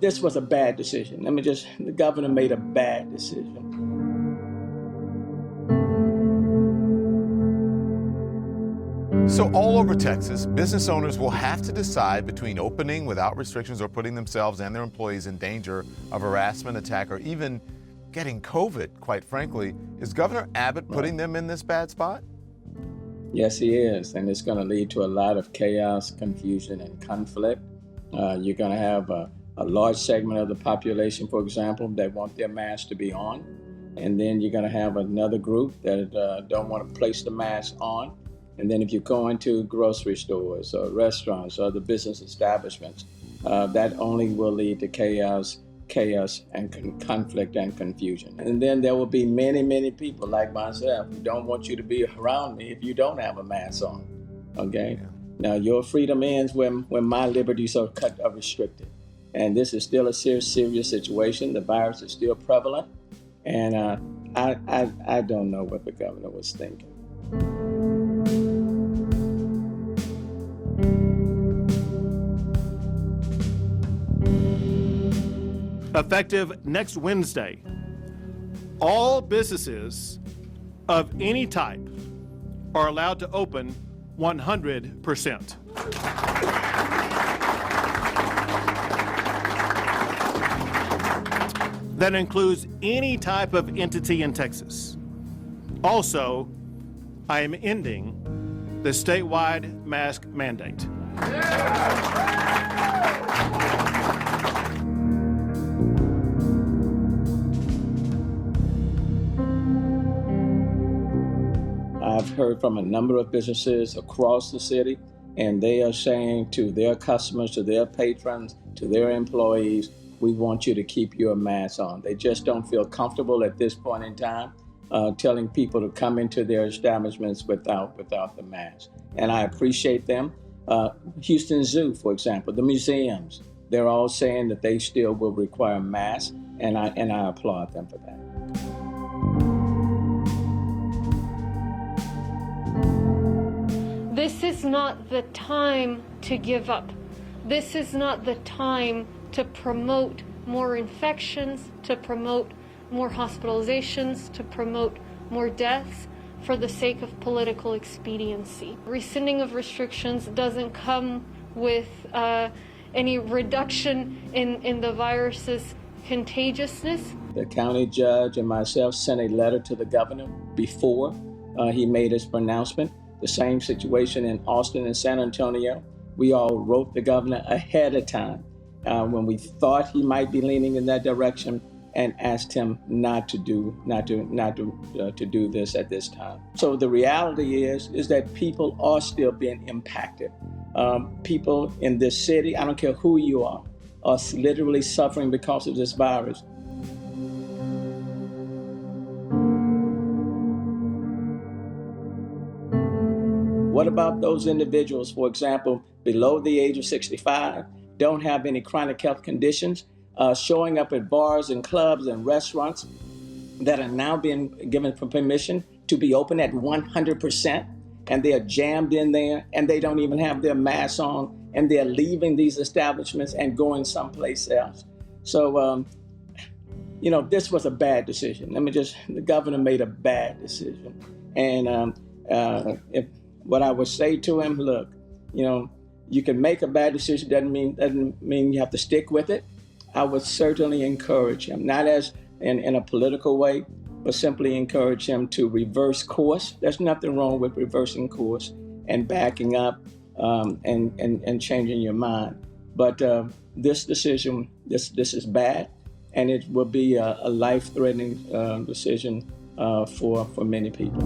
This was a bad decision. The governor made a bad decision. So all over Texas, business owners will have to decide between opening without restrictions or putting themselves and their employees in danger of harassment, attack, or even getting COVID, quite frankly. Is Governor Abbott putting them in this bad spot? Yes, he is, and it's going to lead to a lot of chaos, confusion, and conflict. You're going to have a large segment of the population, for example, that want their mask to be on, and then you're going to have another group that don't want to place the mask on. And then if you go into grocery stores or restaurants or other business establishments, that only will lead to chaos and conflict and confusion. And then there will be many, many people like myself who don't want you to be around me if you don't have a mask on, okay? Yeah. Now, your freedom ends when my liberties are cut or restricted. And this is still a serious situation. The virus is still prevalent. And I don't know what the governor was thinking. Effective next Wednesday, all businesses of any type are allowed to open 100%. That includes any type of entity in Texas. Also, I am ending the statewide mask mandate. I've heard from a number of businesses across the city, and they are saying to their customers, to their patrons, to their employees, we want you to keep your mask on. They just don't feel comfortable at this point in time telling people to come into their establishments without the mask. And I appreciate them. Houston Zoo, for example, the museums, they're all saying that they still will require masks, and I applaud them for that. This is not the time to give up. This is not the time to promote more infections, to promote more hospitalizations, to promote more deaths for the sake of political expediency. Rescinding of restrictions doesn't come with any reduction in the virus's contagiousness. The county judge and myself sent a letter to the governor before he made his pronouncement. The same situation in Austin and San Antonio. We all wrote the governor ahead of time when we thought he might be leaning in that direction, and asked him not to do this at this time. So the reality is that people are still being impacted. People in this city, I don't care who you are literally suffering because of this virus. What about those individuals, for example, below the age of 65, don't have any chronic health conditions, showing up at bars and clubs and restaurants that are now being given permission to be open at 100%, and they are jammed in there, and they don't even have their masks on, and they're leaving these establishments and going someplace else. So, this was a bad decision. The governor made a bad decision. And what I would say to him, look, you can make a bad decision, doesn't mean you have to stick with it. I would certainly encourage him, not as in a political way, but simply encourage him to reverse course. There's nothing wrong with reversing course and backing up and changing your mind. But this decision, this is bad, and it will be a life-threatening decision for many people.